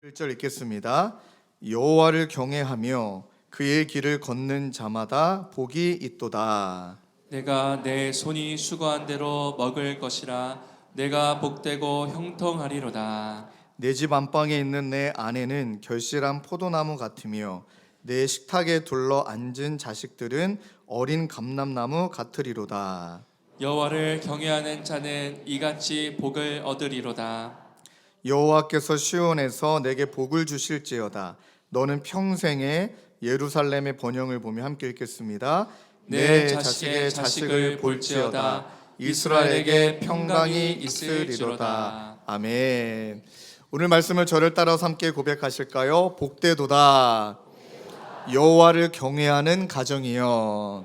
1절 읽겠습니다. 여호와를 경외하며 그의 길을 걷는 자마다 복이 있도다. 내가 내 손이 수고한 대로 먹을 것이라. 내가 복되고 형통하리로다. 내 집 안방에 있는 내 아내는 결실한 포도나무 같으며 내 식탁에 둘러 앉은 자식들은 어린 감람나무 같으리로다. 여호와를 경외하는 자는 이같이 복을 얻으리로다. 여호와께서 시온에서 내게 복을 주실지어다. 너는 평생에 예루살렘의 번영을 보며 함께 읽겠습니다. 내 자식의 자식을 볼지어다. 이스라엘에게 평강이 있을지로다. 아멘. 오늘 말씀을 저를 따라서 함께 고백하실까요? 복되도다. 여호와를 경외하는 가정이요.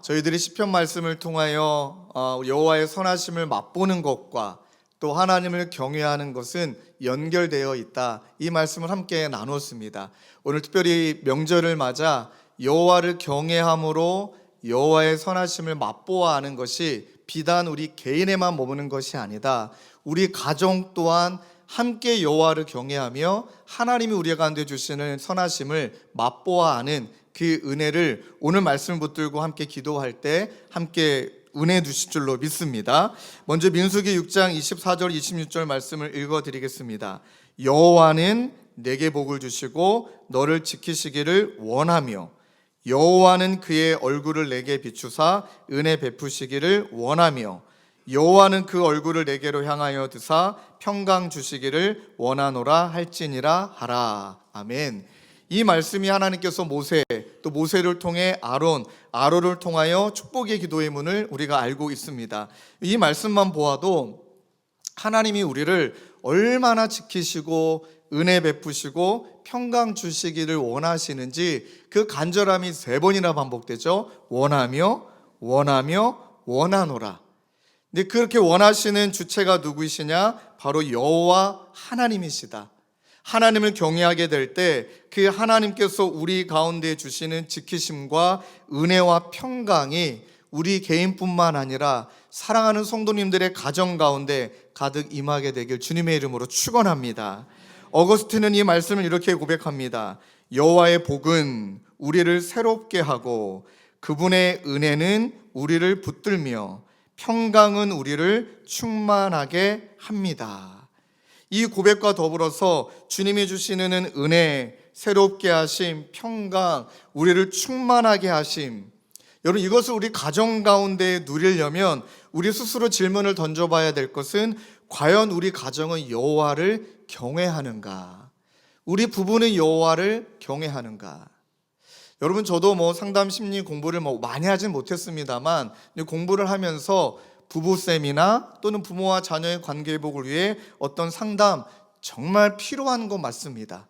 저희들이 시편 말씀을 통하여 여호와의 선하심을 맛보는 것과 또 하나님을 경외하는 것은 연결되어 있다. 이 말씀을 함께 나눴습니다. 오늘 특별히 명절을 맞아 여호와를 경외함으로 여호와의 선하심을 맛보아 하는 것이 비단 우리 개인에만 머무는 것이 아니다. 우리 가정 또한 함께 여호와를 경외하며 하나님이 우리 가운데 주시는 선하심을 맛보아 하는 그 은혜를 오늘 말씀을 붙들고 함께 기도할 때 함께 은혜 주실 줄로 믿습니다. 먼저 민수기 6장 24절 26절 말씀을 읽어드리겠습니다. 여호와는 내게 복을 주시고 너를 지키시기를 원하며 여호와는 그의 얼굴을 내게 비추사 은혜 베푸시기를 원하며 여호와는 그 얼굴을 내게로 향하여 드사 평강 주시기를 원하노라 할지니라 하라. 아멘. 이 말씀이 하나님께서 모세 또 모세를 통해 아론을 통하여 축복의 기도의 문을 우리가 알고 있습니다. 이 말씀만 보아도 하나님이 우리를 얼마나 지키시고 은혜 베푸시고 평강 주시기를 원하시는지 그 간절함이 3번이나 반복되죠. 원하며 원하노라. 근데 그렇게 원하시는 주체가 누구이시냐? 바로 여호와 하나님이시다. 하나님을 경외하게 될 때 그 하나님께서 우리 가운데 주시는 지키심과 은혜와 평강이 우리 개인뿐만 아니라 사랑하는 성도님들의 가정 가운데 가득 임하게 되길 주님의 이름으로 축원합니다. 어거스틴은 이 말씀을 이렇게 고백합니다. 여호와의 복은 우리를 새롭게 하고 그분의 은혜는 우리를 붙들며 평강은 우리를 충만하게 합니다. 이 고백과 더불어서 주님이 주시는 은혜, 새롭게 하심, 평강, 우리를 충만하게 하심, 여러분 이것을 우리 가정 가운데 누리려면 우리 스스로 질문을 던져봐야 될 것은 과연 우리 가정은 여호와를 경외하는가? 우리 부부는 여호와를 경외하는가? 여러분 저도 상담 심리 공부를 많이 하진 못했습니다만 공부를 하면서 부부쌤이나 또는 부모와 자녀의 관계 회복을 위해 어떤 상담 정말 필요한 거 맞습니다.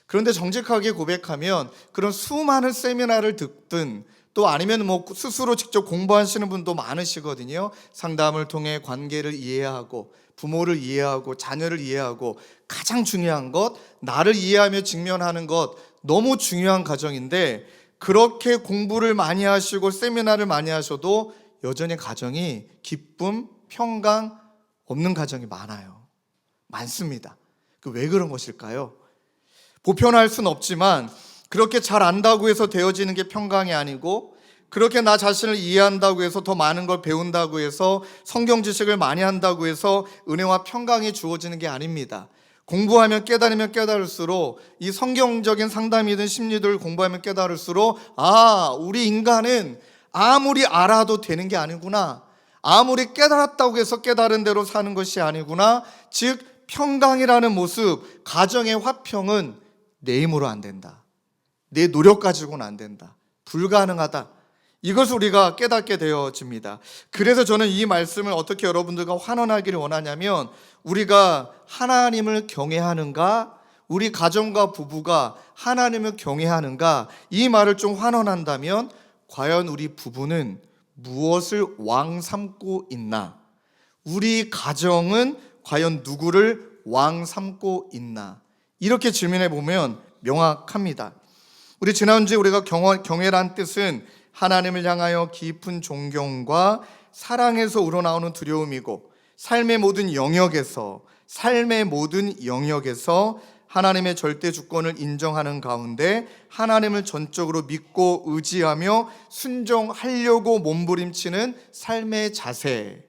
그런데 정직하게 고백하면 그런 수많은 세미나를 듣든 또 아니면 스스로 직접 공부하시는 분도 많으시거든요. 상담을 통해 관계를 이해하고 부모를 이해하고 자녀를 이해하고 가장 중요한 것 나를 이해하며 직면하는 것 너무 중요한 과정인데 그렇게 공부를 많이 하시고 세미나를 많이 하셔도 여전히 가정이 기쁨, 평강 없는 가정이 많습니다. 왜 그런 것일까요? 보편할 수는 없지만 그렇게 잘 안다고 해서 되어지는 게 평강이 아니고 그렇게 나 자신을 이해한다고 해서 더 많은 걸 배운다고 해서 성경 지식을 많이 한다고 해서 은혜와 평강이 주어지는 게 아닙니다. 공부하면 깨달으면 깨달을수록 이 성경적인 상담이든 심리들을 공부하면 깨달을수록 우리 인간은 아무리 알아도 되는 게 아니구나. 아무리 깨달았다고 해서 깨달은 대로 사는 것이 아니구나. 즉 평강이라는 모습, 가정의 화평은 내 힘으로 안 된다. 내 노력 가지고는 안 된다. 불가능하다. 이것을 우리가 깨닫게 되어집니다. 그래서 저는 이 말씀을 어떻게 여러분들과 환원하기를 원하냐면 우리가 하나님을 경외하는가? 우리 가정과 부부가 하나님을 경외하는가? 이 말을 좀 환원한다면 과연 우리 부부는 무엇을 왕 삼고 있나? 우리 가정은 과연 누구를 왕 삼고 있나? 이렇게 질문해 보면 명확합니다. 우리 지난주에 우리가 경외란 뜻은 하나님을 향하여 깊은 존경과 사랑에서 우러나오는 두려움이고 삶의 모든 영역에서 삶의 모든 영역에서 하나님의 절대 주권을 인정하는 가운데 하나님을 전적으로 믿고 의지하며 순종하려고 몸부림치는 삶의 자세,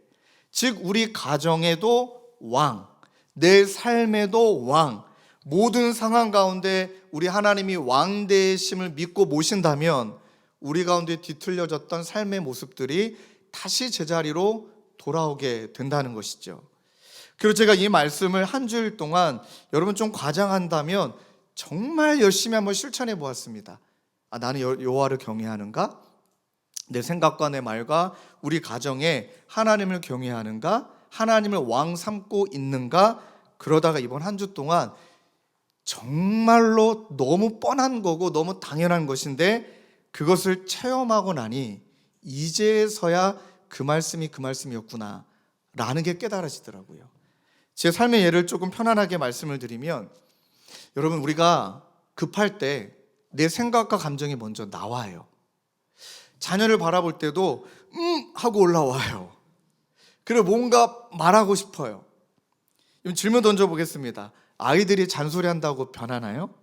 즉 우리 가정에도 왕, 내 삶에도 왕, 모든 상황 가운데 우리 하나님이 왕 되심을 믿고 모신다면 우리 가운데 뒤틀려졌던 삶의 모습들이 다시 제자리로 돌아오게 된다는 것이죠. 그리고 제가 이 말씀을 한 주일 동안 여러분 좀 과장한다면 정말 열심히 한번 실천해 보았습니다. 나는 여호와를 경외하는가? 내 생각과 내 말과 우리 가정에 하나님을 경외하는가? 하나님을 왕 삼고 있는가? 그러다가 이번 한 주 동안 정말로 너무 뻔한 거고 너무 당연한 것인데 그것을 체험하고 나니 이제서야 그 말씀이 그 말씀이었구나 라는 게 깨달아지더라고요. 제 삶의 예를 조금 편안하게 말씀을 드리면, 여러분 우리가 급할 때 내 생각과 감정이 먼저 나와요. 자녀를 바라볼 때도 하고 올라와요. 그리고 뭔가 말하고 싶어요. 질문 던져보겠습니다. 아이들이 잔소리한다고 변하나요?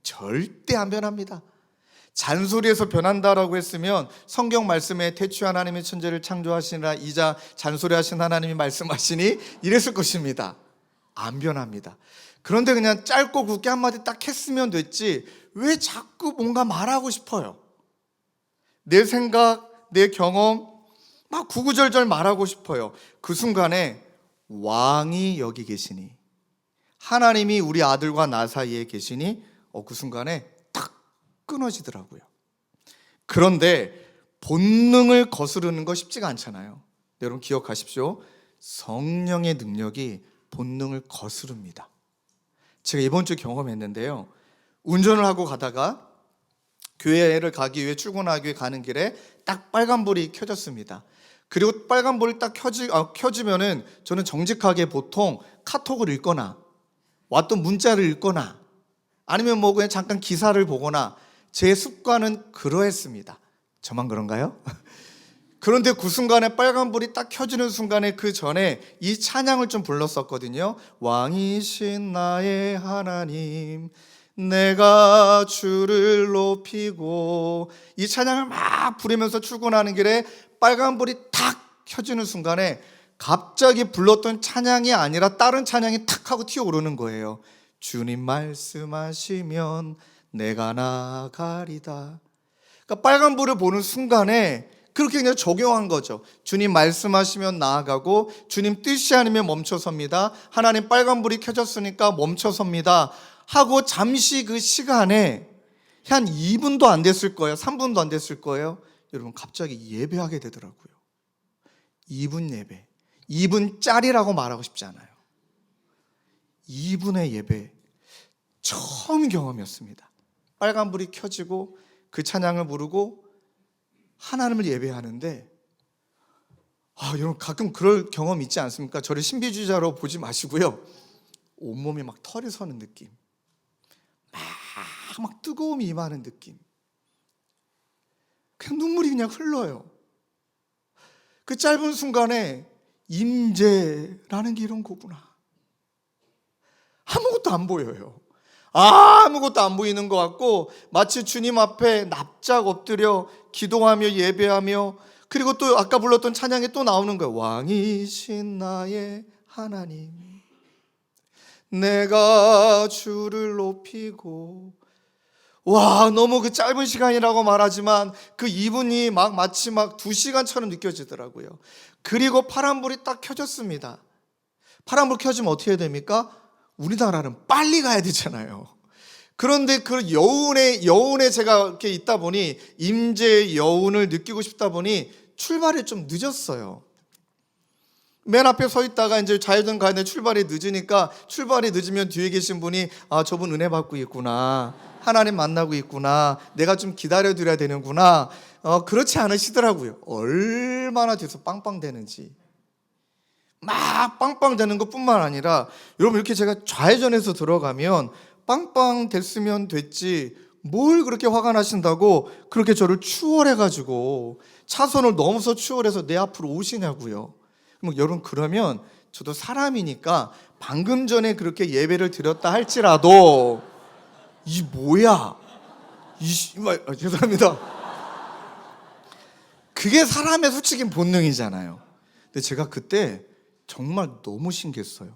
절대 안 변합니다. 잔소리에서 변한다라고 했으면 성경 말씀에 태초에 하나님의 천지를 창조하시니라 이자 잔소리하신 하나님이 말씀하시니 이랬을 것입니다. 안 변합니다. 그런데 그냥 짧고 굵게 한마디 딱 했으면 됐지 왜 자꾸 뭔가 말하고 싶어요? 내 생각, 내 경험 막 구구절절 말하고 싶어요. 그 순간에 왕이 여기 계시니, 하나님이 우리 아들과 나 사이에 계시니 그 순간에 탁 끊어지더라고요. 그런데 본능을 거스르는 거 쉽지가 않잖아요. 여러분 기억하십시오. 성령의 능력이 본능을 거스릅니다. 제가 이번 주 경험했는데요. 운전을 하고 가다가 교회를 가기 위해 출근하기 위해 가는 길에 딱 빨간불이 켜졌습니다. 그리고 빨간불이 딱 켜지면은 저는 정직하게 보통 카톡을 읽거나 왔던 문자를 읽거나 아니면 뭐 그냥 잠깐 기사를 보거나 제 습관은 그러했습니다. 저만 그런가요? 그런데 그 순간에 빨간불이 딱 켜지는 순간에 그 전에 이 찬양을 좀 불렀었거든요. 왕이신 나의 하나님 내가 주를 높이고, 이 찬양을 막 부르면서 출근하는 길에 빨간불이 탁 켜지는 순간에 갑자기 불렀던 찬양이 아니라 다른 찬양이 탁 하고 튀어오르는 거예요. 주님 말씀하시면 내가 나아가리다. 그러니까 빨간불을 보는 순간에 그렇게 그냥 적용한 거죠. 주님 말씀하시면 나아가고 주님 뜻이 아니면 멈춰섭니다. 하나님 빨간불이 켜졌으니까 멈춰섭니다 하고 잠시 그 시간에 한 2분도 안 됐을 거예요. 3분도 안 됐을 거예요. 여러분 갑자기 예배하게 되더라고요. 2분 예배. 2분짜리라고 말하고 싶지 않아요. 2분의 예배. 처음 경험이었습니다. 빨간불이 켜지고 그 찬양을 부르고 하나님을 예배하는데, 여러분 가끔 그럴 경험 있지 않습니까? 저를 신비주의자로 보지 마시고요. 온몸이 막 털이 서는 느낌, 막 뜨거움이 임하는 느낌, 그냥 눈물이 그냥 흘러요. 그 짧은 순간에 임재라는 게 이런 거구나. 아무것도 안 보여요. 아무것도 안 보이는 것 같고 마치 주님 앞에 납작 엎드려 기도하며 예배하며, 그리고 또 아까 불렀던 찬양이 또 나오는 거예요. 왕이신 나의 하나님 내가 주를 높이고. 와, 너무 그 짧은 시간이라고 말하지만 그 2분이 마치 2시간처럼 느껴지더라고요. 그리고 파란불이 딱 켜졌습니다. 파란불 켜지면 어떻게 해야 됩니까? 우리나라는 빨리 가야 되잖아요. 그런데 그 여운에 제가 이렇게 있다 보니, 임재의 여운을 느끼고 싶다 보니 출발이 좀 늦었어요. 맨 앞에 서 있다가 이제 좌회전 가는데 출발이 늦으니까, 출발이 늦으면 뒤에 계신 분이 저분 은혜 받고 있구나, 하나님 만나고 있구나, 내가 좀 기다려드려야 되는구나, 그렇지 않으시더라고요. 얼마나 돼서 빵빵대는지. 막 빵빵대는 것뿐만 아니라 여러분 이렇게 제가 좌회전해서 들어가면 빵빵 됐으면 됐지 뭘 그렇게 화가 나신다고 그렇게 저를 추월해가지고 차선을 넘어서 추월해서 내 앞으로 오시냐고요. 여러분 그러면 저도 사람이니까 방금 전에 그렇게 예배를 드렸다 할지라도 이 뭐야? 죄송합니다. 그게 사람의 솔직히 본능이잖아요. 근데 제가 그때 정말 너무 신기했어요.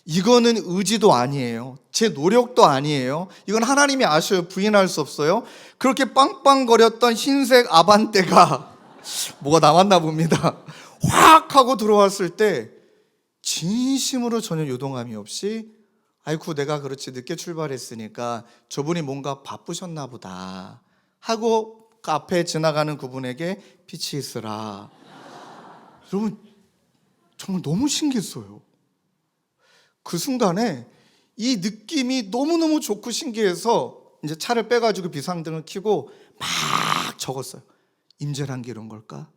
이거는 의지도 아니에요. 제 노력도 아니에요. 이건 하나님이 아셔요. 부인할 수 없어요. 그렇게 빵빵거렸던 흰색 아반떼가 뭐가 남았나 봅니다. 확 하고 들어왔을 때 진심으로 전혀 요동함이 없이 아이쿠 내가 그렇지 늦게 출발했으니까 저분이 뭔가 바쁘셨나 보다 하고 그 앞에 지나가는 그분에게 빛이 있으라. 여러분 정말 너무 신기했어요. 그 순간에 이 느낌이 너무너무 좋고 신기해서 이제 차를 빼가지고 비상등을 켜고 막 적었어요. 임재란 게 이런 걸까?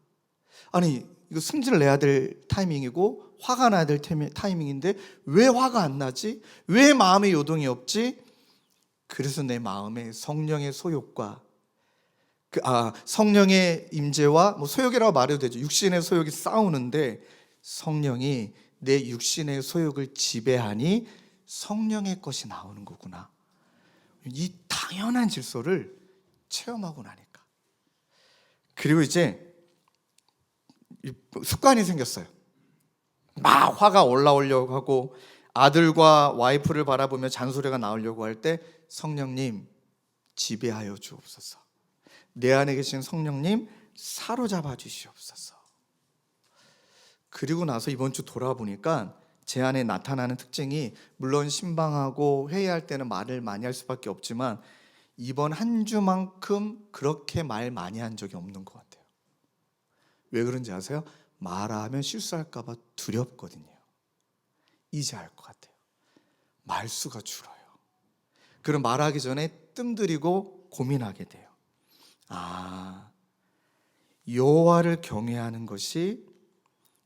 아니 이거 승질을 내야 될 타이밍이고 화가 나야 될 타이밍인데 왜 화가 안 나지? 왜 마음에 요동이 없지? 그래서 내 마음에 성령의 소욕과 성령의 임재와 뭐 소욕이라고 말해도 되죠. 육신의 소욕이 싸우는데 성령이 내 육신의 소욕을 지배하니 성령의 것이 나오는 거구나. 이 당연한 질서를 체험하고 나니까. 그리고 이제 습관이 생겼어요. 막 화가 올라오려고 하고 아들과 와이프를 바라보며 잔소리가 나오려고 할 때 성령님 지배하여 주옵소서. 내 안에 계신 성령님 사로잡아 주시옵소서. 그리고 나서 이번 주 돌아보니까 제 안에 나타나는 특징이 물론 신방하고 회의할 때는 말을 많이 할 수밖에 없지만 이번 한 주만큼 그렇게 말 많이 한 적이 없는 것 같아요. 왜 그런지 아세요? 말하면 실수할까 봐 두렵거든요. 이제 알 것 같아요. 말수가 줄어요. 그럼 말하기 전에 뜸들이고 고민하게 돼요. 여호와를 경외하는 것이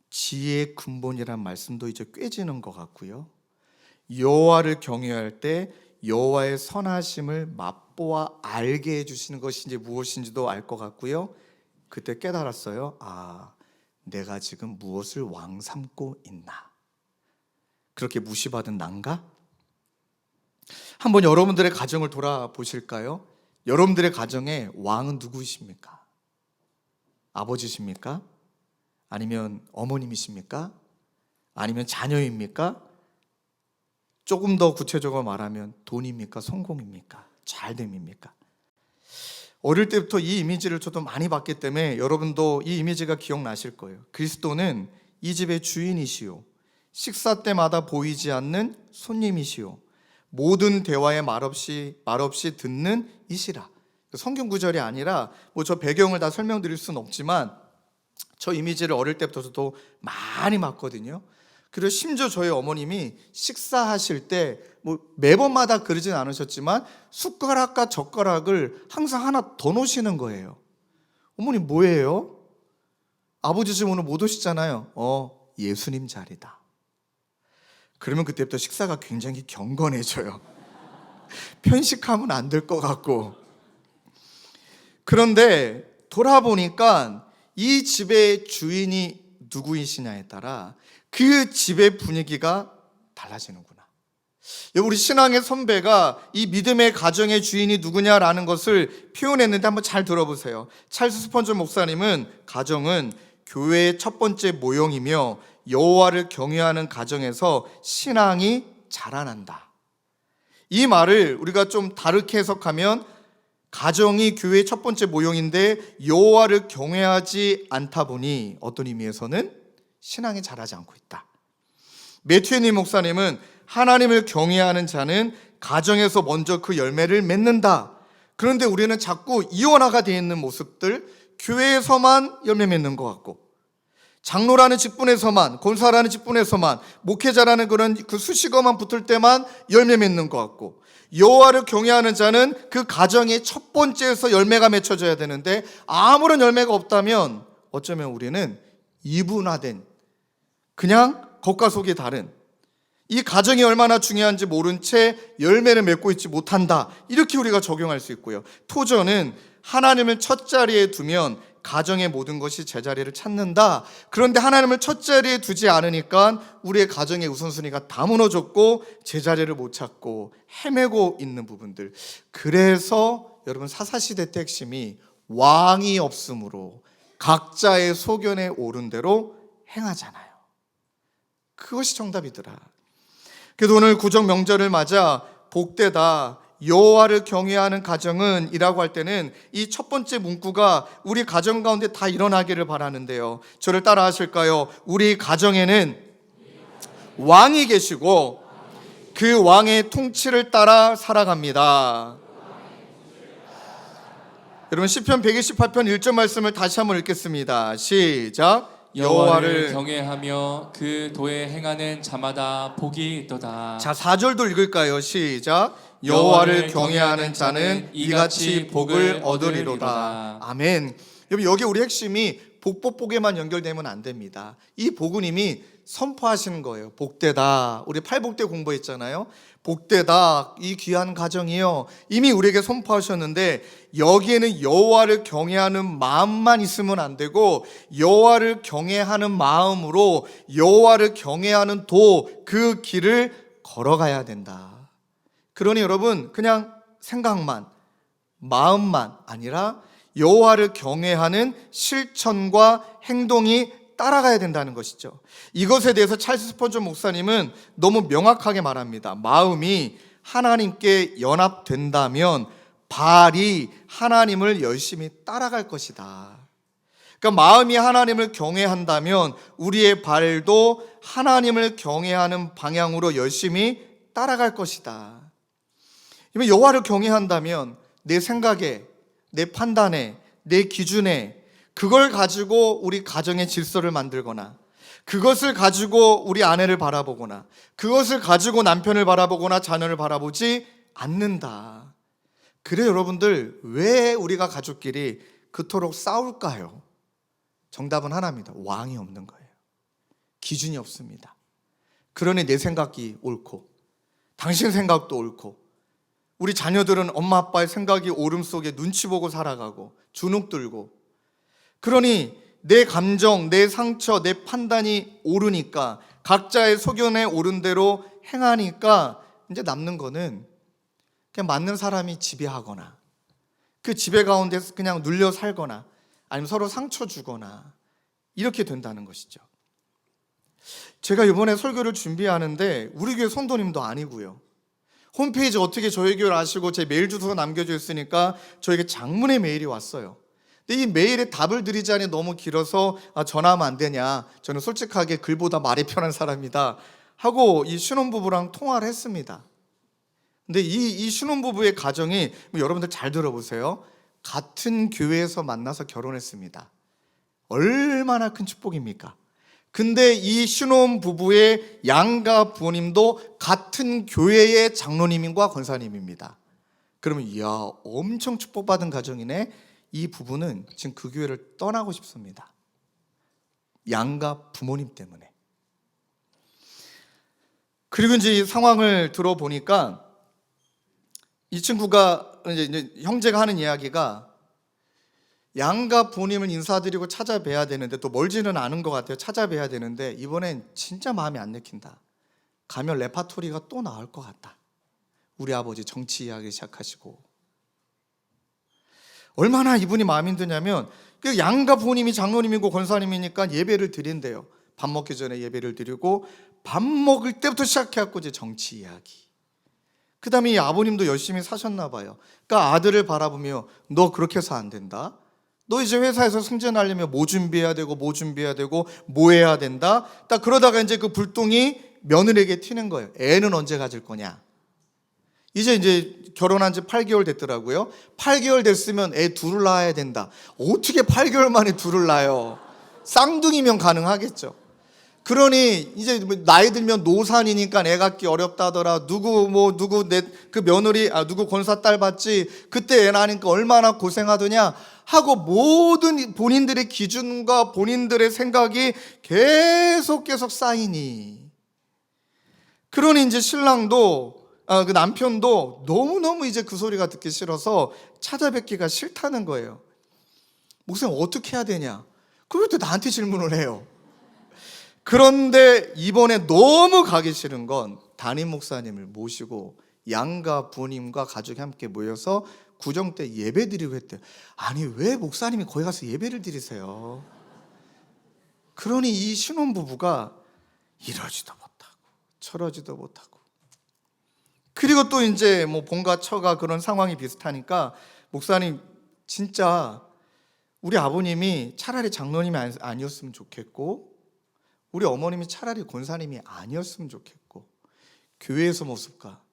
지혜의 근본이란 말씀도 이제 꿰지는 것 같고요. 여호와를 경외할 때 여호와의 선하심을 맛보아 알게 해주시는 것이 이제 무엇인지도 알 것 같고요. 그때 깨달았어요. 내가 지금 무엇을 왕 삼고 있나? 그렇게 무시받은 난가? 한번 여러분들의 가정을 돌아보실까요? 여러분들의 가정에 왕은 누구이십니까? 아버지십니까? 아니면 어머님이십니까? 아니면 자녀입니까? 조금 더 구체적으로 말하면 돈입니까? 성공입니까? 잘됨입니까? 어릴 때부터 이 이미지를 저도 많이 봤기 때문에 여러분도 이 이미지가 기억나실 거예요. 그리스도는 이 집의 주인이시오. 식사 때마다 보이지 않는 손님이시오. 모든 대화에 말없이 듣는 이시라. 성경 구절이 아니라 뭐 저 배경을 다 설명드릴 수는 없지만 저 이미지를 어릴 때부터 저도 많이 봤거든요. 그리고 심지어 저희 어머님이 식사하실 때 뭐 매번마다 그러진 않으셨지만 숟가락과 젓가락을 항상 하나 더 놓으시는 거예요. 어머니 뭐예요? 아버지 지금 오늘 못 오시잖아요. 예수님 자리다. 그러면 그때부터 식사가 굉장히 경건해져요. 편식하면 안 될 것 같고. 그런데 돌아보니까 이 집의 주인이 누구이시냐에 따라 그 집의 분위기가 달라지는구나. 우리 신앙의 선배가 이 믿음의 가정의 주인이 누구냐라는 것을 표현했는데 한번 잘 들어보세요. 찰스 스펀저 목사님은 가정은 교회의 첫 번째 모형이며 여호와를 경외하는 가정에서 신앙이 자라난다. 이 말을 우리가 좀 다르게 해석하면 가정이 교회의 첫 번째 모형인데 여호와를 경외하지 않다 보니 어떤 의미에서는 신앙이 자라지 않고 있다. 매튜니 목사님은 하나님을 경외하는 자는 가정에서 먼저 그 열매를 맺는다. 그런데 우리는 자꾸 이원화가 되어 있는 모습들, 교회에서만 열매 맺는 것 같고 장로라는 직분에서만, 권사라는 직분에서만, 목회자라는 그런 그 수식어만 붙을 때만 열매 맺는 것 같고 여호와를 경외하는 자는 그 가정의 첫 번째에서 열매가 맺혀져야 되는데 아무런 열매가 없다면 어쩌면 우리는 이분화된 그냥 겉과 속이 다른 이 가정이 얼마나 중요한지 모른 채 열매를 맺고 있지 못한다. 이렇게 우리가 적용할 수 있고요. 토저는 하나님을 첫 자리에 두면 가정의 모든 것이 제자리를 찾는다. 그런데 하나님을 첫 자리에 두지 않으니까 우리의 가정의 우선순위가 다 무너졌고 제자리를 못 찾고 헤매고 있는 부분들. 그래서 여러분 사사시대 때 핵심이 왕이 없으므로 각자의 소견에 오른 대로 행하잖아요. 그것이 정답이더라. 그래서 오늘 구정 명절을 맞아 복되다 여호와를 경외하는 가정은 이라고 할 때는 이 첫 번째 문구가 우리 가정 가운데 다 일어나기를 바라는데요. 저를 따라 하실까요? 우리 가정에는 왕이 계시고 그 왕의 통치를 따라 살아갑니다. 여러분 시편 128편 1절 말씀을 다시 한번 읽겠습니다. 시작. 여호와를 경외하며 그 도에 행하는 자마다 복이 있도다. 자, 4절도 읽을까요? 시작. 여호와를 경외하는 자는 이같이 복을 얻으리로다. 아멘. 여러분 여기 우리 핵심이 복복복에만 연결되면 안 됩니다. 이 복은 이미 선포하시는 거예요. 복되다. 우리 팔복되 공부했잖아요. 복되다. 이 귀한 가정이요. 이미 우리에게 선포하셨는데 여기에는 여호와를 경외하는 마음만 있으면 안 되고 여호와를 경외하는 마음으로 여호와를 경외하는 그 길을 걸어가야 된다. 그러니 여러분 그냥 생각만 마음만 아니라 여호와를 경외하는 실천과 행동이 따라가야 된다는 것이죠. 이것에 대해서 찰스 스퍼전 목사님은 너무 명확하게 말합니다. 마음이 하나님께 연합된다면 발이 하나님을 열심히 따라갈 것이다. 그러니까 마음이 하나님을 경외한다면 우리의 발도 하나님을 경외하는 방향으로 열심히 따라갈 것이다. 여호와를 경외한다면 내 생각에, 내 판단에, 내 기준에 그걸 가지고 우리 가정의 질서를 만들거나 그것을 가지고 우리 아내를 바라보거나 그것을 가지고 남편을 바라보거나 자녀를 바라보지 않는다. 그래 여러분들 왜 우리가 가족끼리 그토록 싸울까요? 정답은 하나입니다. 왕이 없는 거예요. 기준이 없습니다. 그러니 내 생각이 옳고 당신 생각도 옳고 우리 자녀들은 엄마 아빠의 생각이 옳음 속에 눈치 보고 살아가고 주눅 들고 그러니 내 감정, 내 상처, 내 판단이 옳으니까 각자의 소견에 옳은 대로 행하니까 이제 남는 거는 그냥 맞는 사람이 지배하거나 그 지배 가운데서 그냥 눌려 살거나 아니면 서로 상처 주거나 이렇게 된다는 것이죠. 제가 이번에 설교를 준비하는데 우리 교회 성도님도 아니고요. 홈페이지 어떻게 저희 교회를 아시고 제 메일 주소가 남겨져 있으니까 저에게 장문의 메일이 왔어요. 근데 이 메일에 답을 드리자니 너무 길어서 전화하면 안 되냐, 저는 솔직하게 글보다 말이 편한 사람이다 하고 이 신혼부부랑 통화를 했습니다. 근데 이 신혼부부의 가정이 여러분들 잘 들어보세요. 같은 교회에서 만나서 결혼했습니다. 얼마나 큰 축복입니까? 근데 이 신혼부부의 양가 부모님도 같은 교회의 장로님과 권사님입니다. 그러면 이야 엄청 축복받은 가정이네. 이 부부는 지금 그 교회를 떠나고 싶습니다. 양가 부모님 때문에. 그리고 이제 이 상황을 들어보니까 이 친구가 이제 형제가 하는 이야기가 양가 부모님을 인사드리고 찾아뵈야 되는데 또 멀지는 않은 것 같아요. 찾아뵈야 되는데 이번엔 진짜 마음이 안 내킨다. 가면 레파토리가 또 나올 것 같다. 우리 아버지 정치 이야기 시작하시고 얼마나 이분이 마음이 힘드냐면 그 양가 부모님이 장로님이고 권사님이니까 예배를 드린대요. 밥 먹기 전에 예배를 드리고 밥 먹을 때부터 시작해갖고 이제 정치 이야기. 그 다음에 이 아버님도 열심히 사셨나 봐요. 그러니까 아들을 바라보며 너 그렇게 해서 안 된다. 너 이제 회사에서 승진하려면 뭐 준비해야 되고 뭐 해야 된다. 딱 그러다가 이제 그 불똥이 며느리에게 튀는 거예요. 애는 언제 가질 거냐. 이제 결혼한 지 8개월 됐더라고요. 8개월 됐으면 애 둘을 낳아야 된다. 어떻게 8개월 만에 둘을 낳아요? 쌍둥이면 가능하겠죠. 그러니 이제 나이 들면 노산이니까 애 갖기 어렵다더라. 누구 권사 딸 받지. 그때 애 낳으니까 얼마나 고생하더냐 하고 모든 본인들의 기준과 본인들의 생각이 계속 쌓이니. 그러니 이제 신랑도 그 남편도 너무너무 이제 그 소리가 듣기 싫어서 찾아뵙기가 싫다는 거예요. 목사님 어떻게 해야 되냐? 그걸 또 나한테 질문을 해요. 그런데 이번에 너무 가기 싫은 건 담임 목사님을 모시고 양가 부모님과 가족이 함께 모여서 구정 때 예배 드리고 했대요. 아니 왜 목사님이 거기 가서 예배를 드리세요? 그러니 이 신혼부부가 이러지도 못하고 저러지도 못하고, 그리고 또 이제 뭐 본가 처가 그런 상황이 비슷하니까 목사님 진짜 우리 아버님이 차라리 장로님이 아니었으면 좋겠고 우리 어머님이 차라리 권사님이 아니었으면 좋겠고 교회에서 모습과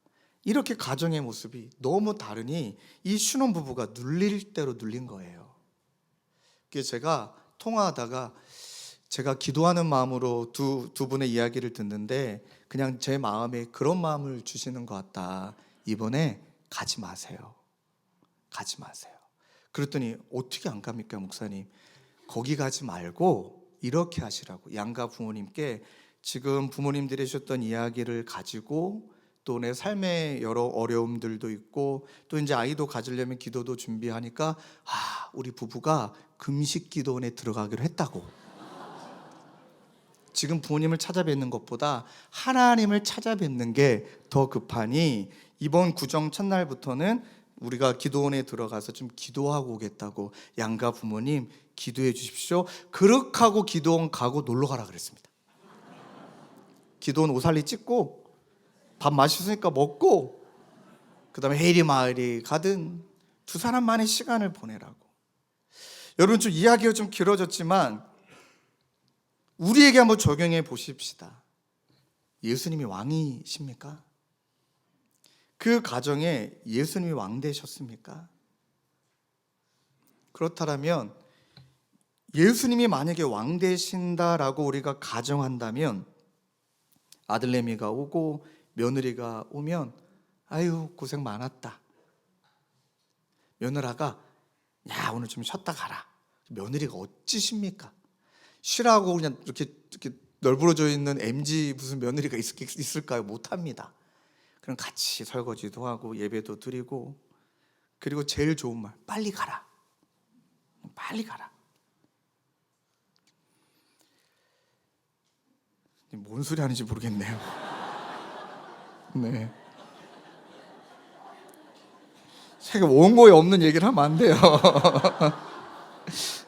이렇게 가정의 모습이 너무 다르니 이 신혼부부가 눌릴 대로 눌린 거예요. 그래서 제가 통화하다가 제가 기도하는 마음으로 두 분의 이야기를 듣는데 그냥 제 마음에 그런 마음을 주시는 것 같다. 이번에 가지 마세요. 가지 마세요. 그랬더니 어떻게 안 갑니까 목사님? 거기 가지 말고 이렇게 하시라고. 양가 부모님께 지금 부모님들이 하셨던 이야기를 가지고 또 내 삶의 여러 어려움들도 있고 또 이제 아이도 가지려면 기도도 준비하니까 우리 부부가 금식 기도원에 들어가기로 했다고. 지금 부모님을 찾아뵙는 것보다 하나님을 찾아뵙는 게 더 급하니 이번 구정 첫날부터는 우리가 기도원에 들어가서 좀 기도하고 오겠다고. 양가 부모님 기도해 주십시오. 그렇게 하고 기도원 가고 놀러 가라 그랬습니다. 기도원 오살리 찍고 밥 맛있으니까 먹고 그 다음에 헤이리 마을이 가든 두 사람만의 시간을 보내라고. 여러분 좀 이야기가 좀 길어졌지만 우리에게 한번 적용해 보십시다. 예수님이 왕이십니까? 그 가정에 예수님이 왕 되셨습니까? 그렇다면 예수님이 만약에 왕 되신다라고 우리가 가정한다면 아들내미가 오고 며느리가 오면 아유 고생 많았다. 며느라가 야 오늘 좀 쉬었다 가라. 며느리가 어찌십니까? 쉬라고 그냥 이렇게 널브러져 있는 MG 무슨 며느리가 있을까요? 못합니다. 그럼 같이 설거지도 하고 예배도 드리고, 그리고 제일 좋은 말 빨리 가라. 빨리 가라. 뭔 소리 하는지 모르겠네요. 네. 제가 원고에 없는 얘기를 하면 안 돼요.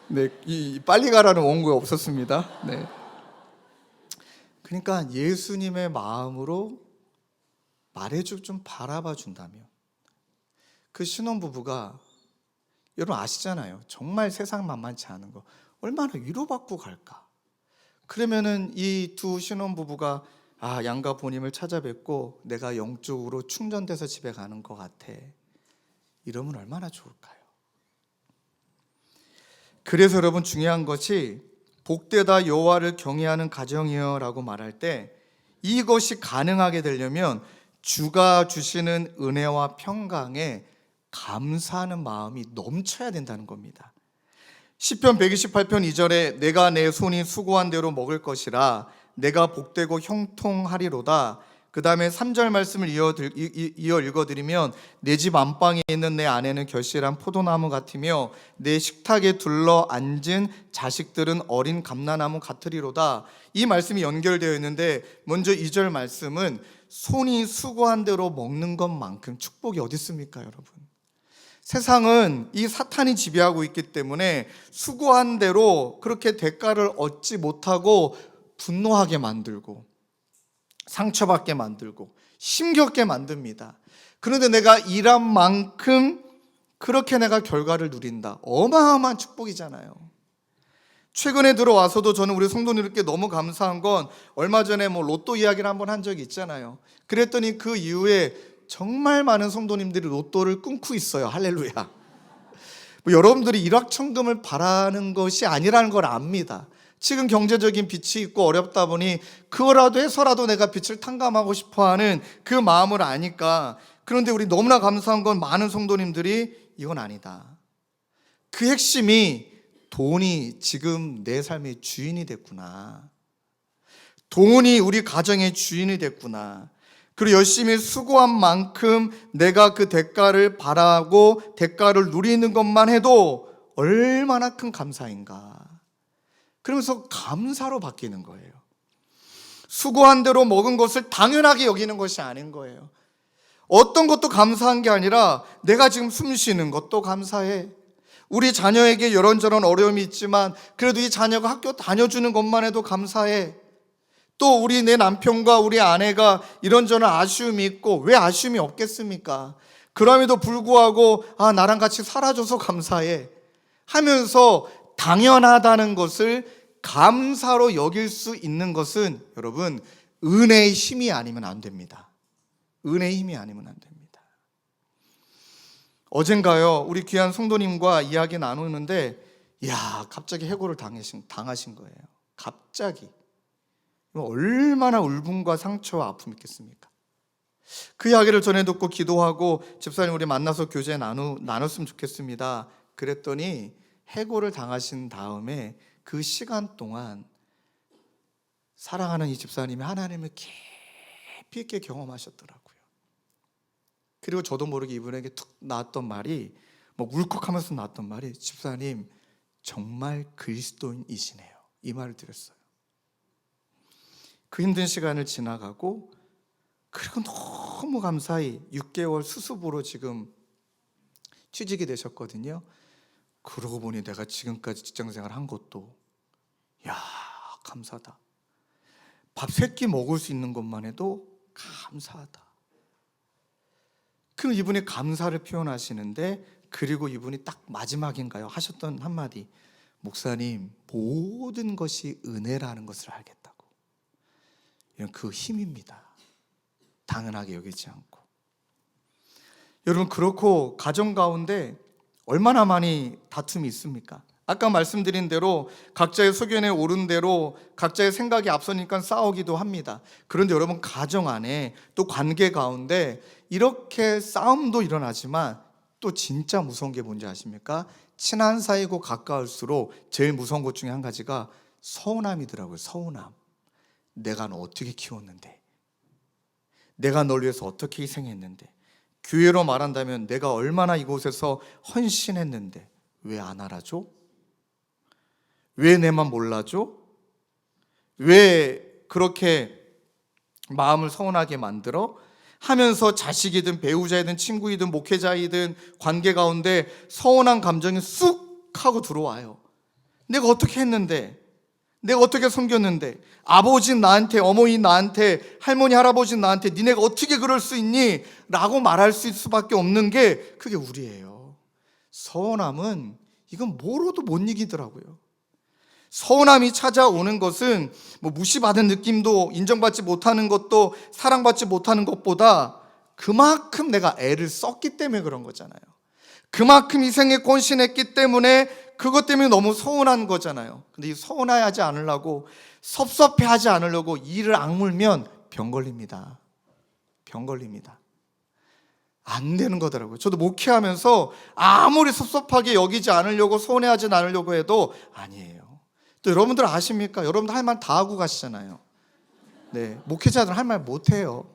네, 이 빨리 가라는 원고에 없었습니다. 네. 그러니까 예수님의 마음으로 말해주고 좀 바라봐 준다면 그 신혼부부가, 여러분 아시잖아요. 정말 세상 만만치 않은 거 얼마나 위로받고 갈까. 그러면은 이 두 신혼부부가 양가 부모님을 찾아뵙고 내가 영적으로 충전돼서 집에 가는 것 같아. 이러면 얼마나 좋을까요? 그래서 여러분 중요한 것이 복되다 여호와를 경외하는 가정이여 라고 말할 때 이것이 가능하게 되려면 주가 주시는 은혜와 평강에 감사하는 마음이 넘쳐야 된다는 겁니다. 시편 128편 2절에 내가 내 손이 수고한 대로 먹을 것이라 내가 복되고 형통하리로다. 그 다음에 3절 말씀을 이어 읽어드리면 내 집 안방에 있는 내 아내는 결실한 포도나무 같으며 내 식탁에 둘러 앉은 자식들은 어린 감나나무 같으리로다. 이 말씀이 연결되어 있는데 먼저 2절 말씀은 손이 수고한 대로 먹는 것만큼 축복이 어디 있습니까 여러분? 세상은 이 사탄이 지배하고 있기 때문에 수고한 대로 그렇게 대가를 얻지 못하고 분노하게 만들고 상처받게 만들고 힘겹게 만듭니다. 그런데 내가 일한 만큼 그렇게 내가 결과를 누린다. 어마어마한 축복이잖아요. 최근에 들어와서도 저는 우리 성도님들께 너무 감사한 건 얼마 전에 로또 이야기를 한번 한 적이 있잖아요. 그랬더니 그 이후에 정말 많은 성도님들이 로또를 끊고 있어요. 할렐루야. 여러분들이 일확천금을 바라는 것이 아니라는 걸 압니다. 지금 경제적인 빚이 있고 어렵다 보니 그거라도 해서라도 내가 빚을 탕감하고 싶어하는 그 마음을 아니까. 그런데 우리 너무나 감사한 건 많은 성도님들이 이건 아니다. 그 핵심이 돈이 지금 내 삶의 주인이 됐구나. 돈이 우리 가정의 주인이 됐구나. 그리고 열심히 수고한 만큼 내가 그 대가를 바라고 대가를 누리는 것만 해도 얼마나 큰 감사인가. 그러면서 감사로 바뀌는 거예요. 수고한 대로 먹은 것을 당연하게 여기는 것이 아닌 거예요. 어떤 것도 감사한 게 아니라 내가 지금 숨 쉬는 것도 감사해. 우리 자녀에게 이런저런 어려움이 있지만 그래도 이 자녀가 학교 다녀주는 것만 해도 감사해. 또 우리 내 남편과 우리 아내가 이런저런 아쉬움이 있고 왜 아쉬움이 없겠습니까? 그럼에도 불구하고 나랑 같이 살아줘서 감사해 하면서 당연하다는 것을 감사로 여길 수 있는 것은 여러분 은혜의 힘이 아니면 안 됩니다. 은혜의 힘이 아니면 안 됩니다. 어젠가요 우리 귀한 성도님과 이야기 나누는데 갑자기 해고를 당하신 거예요. 갑자기. 얼마나 울분과 상처와 아픔이 있겠습니까? 그 이야기를 전해 듣고 기도하고 집사님 우리 만나서 교제 나눴으면 좋겠습니다. 그랬더니 해고를 당하신 다음에 그 시간 동안 사랑하는 이 집사님이 하나님을 깊이 있게 경험하셨더라고요. 그리고 저도 모르게 이분에게 툭 나왔던 말이 울컥하면서 나왔던 말이 집사님 정말 그리스도인이시네요. 이 말을 드렸어요. 그 힘든 시간을 지나가고 그리고 너무 감사히 6개월 수습으로 지금 취직이 되셨거든요. 그러고 보니 내가 지금까지 직장생활 한 것도 감사하다. 밥 3끼 먹을 수 있는 것만 해도 감사하다. 그럼 이분이 감사를 표현하시는데 그리고 이분이 딱 마지막인가요? 하셨던 한마디 목사님 모든 것이 은혜라는 것을 알겠다고. 이런 그 힘입니다. 당연하게 여기지 않고. 여러분 그렇고 가정 가운데 얼마나 많이 다툼이 있습니까? 아까 말씀드린 대로 각자의 소견에 오른 대로 각자의 생각이 앞서니까 싸우기도 합니다. 그런데 여러분 가정 안에 또 관계 가운데 이렇게 싸움도 일어나지만 또 진짜 무서운 게 뭔지 아십니까? 친한 사이고 가까울수록 제일 무서운 것 중에 한 가지가 서운함이더라고요. 서운함. 내가 너 어떻게 키웠는데, 내가 널 위해서 어떻게 희생했는데, 교회로 말한다면 내가 얼마나 이곳에서 헌신했는데 왜 안 알아줘? 왜 내만 몰라줘? 왜 그렇게 마음을 서운하게 만들어? 하면서 자식이든 배우자이든 친구이든 목회자이든 관계 가운데 서운한 감정이 쑥 하고 들어와요. 내가 어떻게 했는데, 내가 어떻게 섬겼는데, 아버지 나한테, 어머니 나한테, 할머니 할아버지 나한테 니네가 어떻게 그럴 수 있니? 라고 말할 수밖에 없는 게 그게 우리예요. 서운함은 이건 뭐로도 못 이기더라고요. 서운함이 찾아오는 것은 무시받은 느낌도 인정받지 못하는 것도 사랑받지 못하는 것보다 그만큼 내가 애를 썼기 때문에 그런 거잖아요. 그만큼 희생했고 헌신했기 때문에 그것 때문에 너무 서운한 거잖아요. 근데 이 서운하지 않으려고 섭섭해하지 않으려고 이를 악물면 병 걸립니다. 병 걸립니다. 안 되는 거더라고요. 저도 목회하면서 아무리 섭섭하게 여기지 않으려고 서운해하지 않으려고 해도 아니에요. 또 여러분들 아십니까? 여러분들 할 말 다 하고 가시잖아요. 네, 목회자들은 할 말 못해요.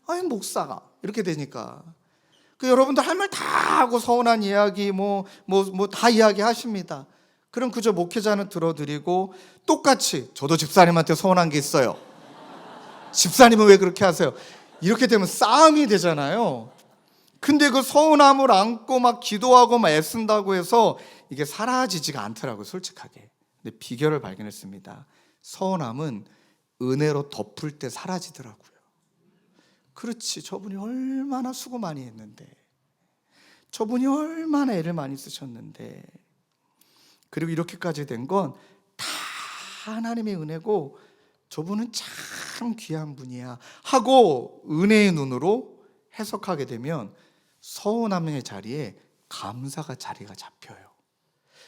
아니 목사가 이렇게 되니까 여러분들 할 말 다 하고 서운한 이야기 다 이야기 하십니다. 그럼 그저 목회자는 들어드리고 똑같이 저도 집사님한테 서운한 게 있어요. 집사님은 왜 그렇게 하세요? 이렇게 되면 싸움이 되잖아요. 근데 그 서운함을 안고 막 기도하고 막 애쓴다고 해서 이게 사라지지가 않더라고요, 솔직하게. 근데 비결을 발견했습니다. 서운함은 은혜로 덮을 때 사라지더라고요. 그렇지, 저분이 얼마나 수고 많이 했는데, 저분이 얼마나 애를 많이 쓰셨는데, 그리고 이렇게까지 된 건 다 하나님의 은혜고 저분은 참 귀한 분이야 하고 은혜의 눈으로 해석하게 되면 서운함의 자리에 감사가 자리가 잡혀요.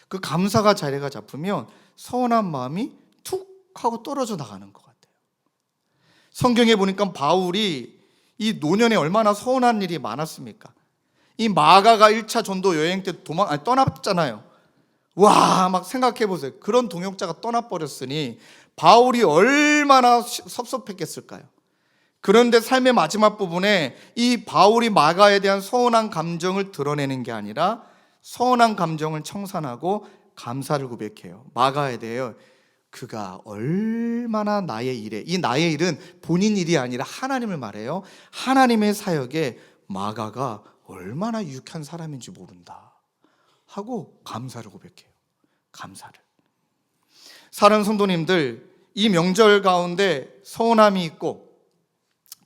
그 감사가 자리가 잡으면 서운한 마음이 툭 하고 떨어져 나가는 것 같아요. 성경에 보니까 바울이 이 노년에 얼마나 서운한 일이 많았습니까? 이 마가가 1차 전도 여행 때 떠났잖아요. 와, 막 생각해 보세요. 그런 동역자가 떠나버렸으니 바울이 얼마나 섭섭했겠을까요? 그런데 삶의 마지막 부분에 이 바울이 마가에 대한 서운한 감정을 드러내는 게 아니라 서운한 감정을 청산하고 감사를 고백해요. 막아야 돼요. 그가 얼마나 나의 일에, 이 나의 일은 본인 일이 아니라 하나님을 말해요. 하나님의 사역에 마가가 얼마나 유익한 사람인지 모른다 하고 감사를 고백해요. 감사를. 사랑하는 성도님들, 이 명절 가운데 서운함이 있고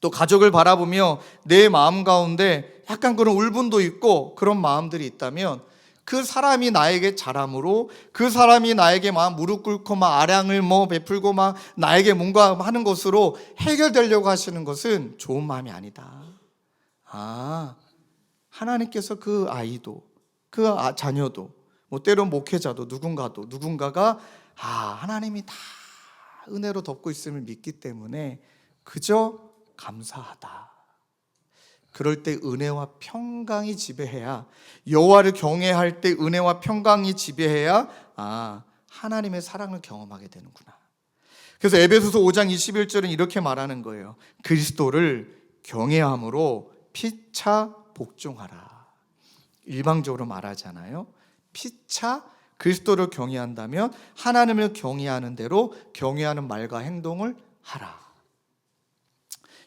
또 가족을 바라보며 내 마음 가운데 약간 그런 울분도 있고 그런 마음들이 있다면 그 사람이 나에게 잘함으로, 그 사람이 나에게 막 무릎 꿇고 막 아량을 베풀고 막 나에게 뭔가 하는 것으로 해결되려고 하시는 것은 좋은 마음이 아니다. 하나님께서 그 아이도, 그 자녀도, 때론 목회자도, 누군가가 하나님이 다 은혜로 덮고 있음을 믿기 때문에 그저 감사하다. 그럴 때 은혜와 평강이 지배해야, 여호와를 경외할 때 은혜와 평강이 지배해야 하나님의 사랑을 경험하게 되는구나. 그래서 에베소서 5장 21절은 이렇게 말하는 거예요. 그리스도를 경외함으로 피차 복종하라. 일방적으로 말하잖아요. 피차 그리스도를 경외한다면 하나님을 경외하는 대로 경외하는 말과 행동을 하라.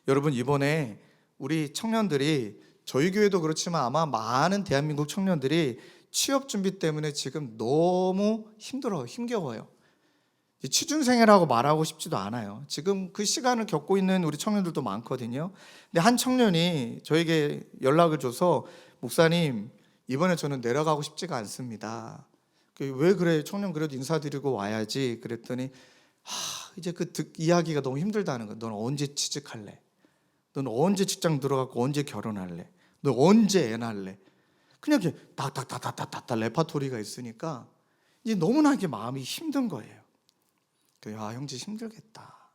여러분, 이번에 우리 청년들이, 저희 교회도 그렇지만 아마 많은 대한민국 청년들이 취업 준비 때문에 지금 너무 힘겨워요. 취준생이라고 말하고 싶지도 않아요. 지금 그 시간을 겪고 있는 우리 청년들도 많거든요. 근데 한 청년이 저에게 연락을 줘서, 목사님, 이번에 저는 내려가고 싶지가 않습니다. 왜 그래? 청년 그래도 인사드리고 와야지. 그랬더니 이제 이야기가 너무 힘들다는 거야. 너는 언제 취직할래? 너는 언제 직장 들어가고 언제 결혼할래? 너 언제 애 낳을래? 그냥 이렇게 딱딱딱딱딱 레파토리가 있으니까 이제 너무나 이게 마음이 힘든 거예요. 형제 힘들겠다.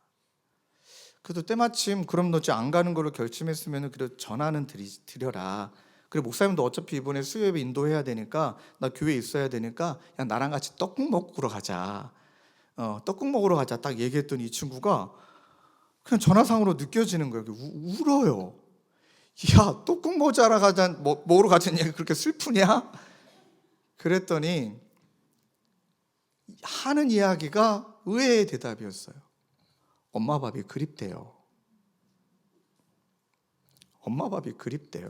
그래도 때마침 그럼 너 안 가는 걸로 결심했으면 그래도 전화는 드려라. 그래, 목사님도 어차피 이번에 수요예배 인도해야 되니까, 나 교회에 있어야 되니까 그냥 나랑 같이 떡국 먹으러 가자. 떡국 먹으러 가자 딱 얘기했더니 이 친구가 그냥 전화상으로 느껴지는 거예요. 울어요. 야, 떡국 먹으러 가자는 얘기 그렇게 슬프냐? 그랬더니 하는 이야기가 의외의 대답이었어요. 엄마 밥이 그립대요. 엄마 밥이 그립대요.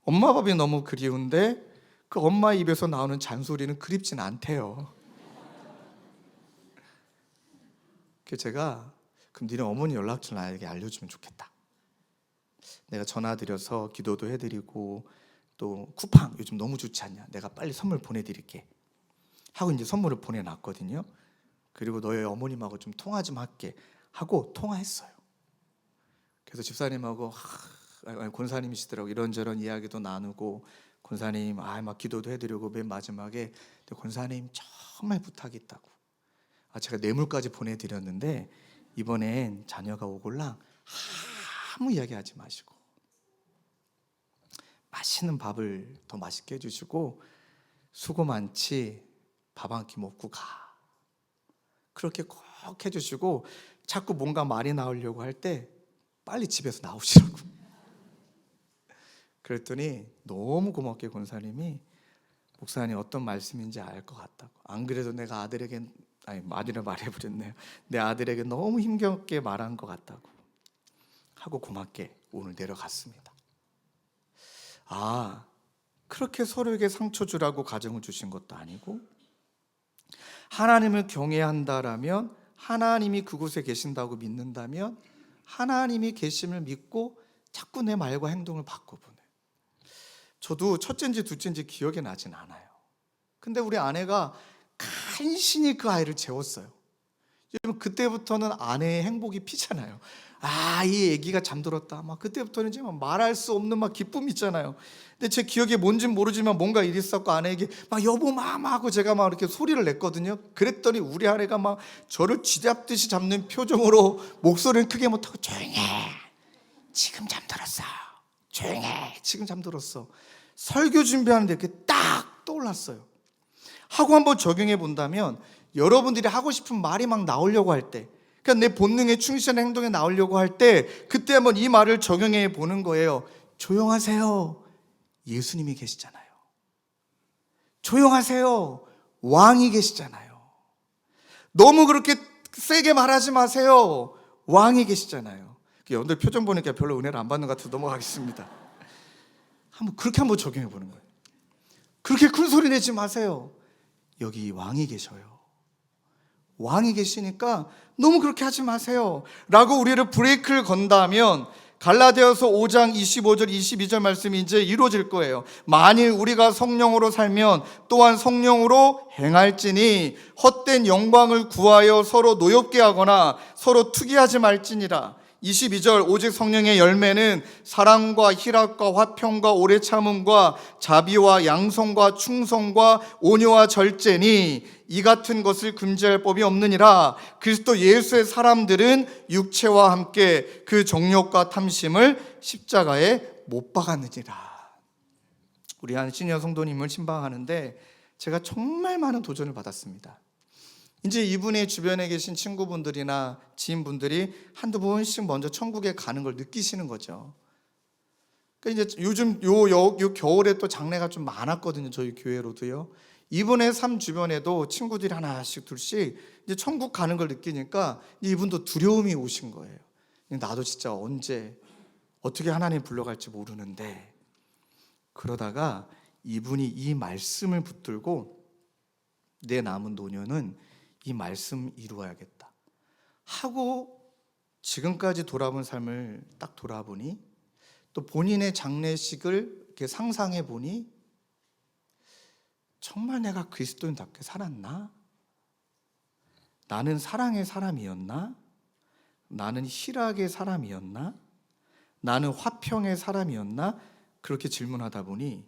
엄마 밥이 너무 그리운데 그 엄마 입에서 나오는 잔소리는 그립진 않대요. 그래서 제가, 그럼 니네 어머니 연락처를 나에게 알려주면 좋겠다. 내가 전화드려서 기도도 해드리고 또 쿠팡 요즘 너무 좋지 않냐? 내가 빨리 선물 보내드릴게 하고 이제 선물을 보내놨거든요. 그리고 너희 어머님하고 좀 통화 좀 할게 하고 통화했어요. 그래서 집사님하고 권사님이시더라고. 이런저런 이야기도 나누고, 권사님 막 기도도 해드리고, 맨 마지막에 권사님 정말 부탁이 있다고. 제가 뇌물까지 보내드렸는데 이번엔 자녀가 오골랑 아무 이야기하지 마시고 맛있는 밥을 더 맛있게 해주시고, 수고 많지, 밥 한 끼 먹고 가. 그렇게 꼭 해주시고, 자꾸 뭔가 말이 나오려고 할 때 빨리 집에서 나오시라고. 그랬더니 너무 고맙게 권사님이, 목사님 어떤 말씀인지 알 것 같다고. 안 그래도 내가 아들을 말해버렸네요. 내 아들에게 너무 힘겹게 말한 것 같다고 하고 고맙게 오늘 내려갔습니다. 그렇게 서로에게 상처 주라고 가정을 주신 것도 아니고, 하나님을 경외한다라면, 하나님이 그곳에 계신다고 믿는다면 하나님이 계심을 믿고 자꾸 내 말과 행동을 바꿔보네. 저도 첫째인지 둘째인지 기억이 나진 않아요. 근데 우리 아내가 간신히 그 아이를 재웠어요. 여러분, 그때부터는 아내의 행복이 피잖아요. 이 아기가 잠들었다. 그때부터는 이제 말할 수 없는 기쁨이 있잖아요. 근데 제 기억에 뭔진 모르지만 뭔가 일이 있었고, 아내에게 여보 하고 제가 이렇게 소리를 냈거든요. 그랬더니 우리 아내가 저를 쥐잡듯이 잡는 표정으로 목소리를 크게 못하고, 조용해, 지금 잠들었어. 조용해, 지금 잠들었어. 설교 준비하는데 이렇게 딱 떠올랐어요. 하고 한번 적용해 본다면, 여러분들이 하고 싶은 말이 나오려고 할 때, 그러니까 내 본능에 충실한 행동에 나오려고 할 때, 그때 한번 이 말을 적용해 보는 거예요. 조용하세요. 예수님이 계시잖아요. 조용하세요. 왕이 계시잖아요. 너무 그렇게 세게 말하지 마세요. 왕이 계시잖아요. 여러분들 표정 보니까 별로 은혜를 안 받는 것 같아서 넘어가겠습니다. 그렇게 한번 적용해 보는 거예요. 그렇게 큰 소리 내지 마세요. 여기 왕이 계셔요. 왕이 계시니까 너무 그렇게 하지 마세요 라고 우리를 브레이크를 건다면 갈라디아서 5장 25절 22절 말씀이 이제 이루어질 거예요. 만일 우리가 성령으로 살면 또한 성령으로 행할지니 헛된 영광을 구하여 서로 노엽게 하거나 서로 투기하지 말지니라. 22절 오직 성령의 열매는 사랑과 희락과 화평과 오래 참음과 자비와 양성과 충성과 온유와 절제니 이 같은 것을 금지할 법이 없느니라. 그리스도 예수의 사람들은 육체와 함께 그 정욕과 탐심을 십자가에 못 박았느니라. 우리 한 시니어 성도님을 신방하는데 제가 정말 많은 도전을 받았습니다. 이제 이분의 주변에 계신 친구분들이나 지인분들이 한두 번씩 먼저 천국에 가는 걸 느끼시는 거죠. 그러니까 이제 요즘 요 겨울에 또 장례가 좀 많았거든요. 저희 교회로도요. 이분의 삶 주변에도 친구들이 하나씩 둘씩 이제 천국 가는 걸 느끼니까 이분도 두려움이 오신 거예요. 나도 진짜 언제 어떻게 하나님 불러갈지 모르는데, 그러다가 이분이 이 말씀을 붙들고 내 남은 노년은 이 말씀 이루어야겠다 하고 지금까지 돌아본 삶을 딱 돌아보니, 또 본인의 장례식을 이렇게 상상해 보니 정말 내가 그리스도인답게 살았나? 나는 사랑의 사람이었나? 나는 희락의 사람이었나? 나는 화평의 사람이었나? 그렇게 질문하다 보니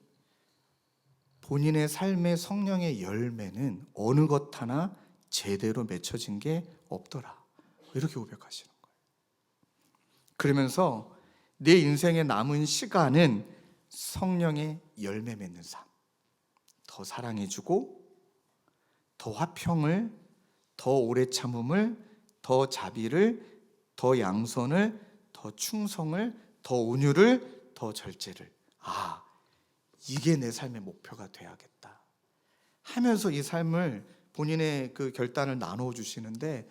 본인의 삶의 성령의 열매는 어느 것 하나 제대로 맺혀진 게 없더라. 이렇게 고백하시는 거예요. 그러면서 내 인생의 남은 시간은 성령의 열매 맺는 삶, 더 사랑해주고 더 화평을, 더 오래 참음을, 더 자비를, 더 양선을, 더 충성을, 더 온유를, 더 절제를, 이게 내 삶의 목표가 돼야겠다 하면서 이 삶을 본인의 그 결단을 나누어 주시는데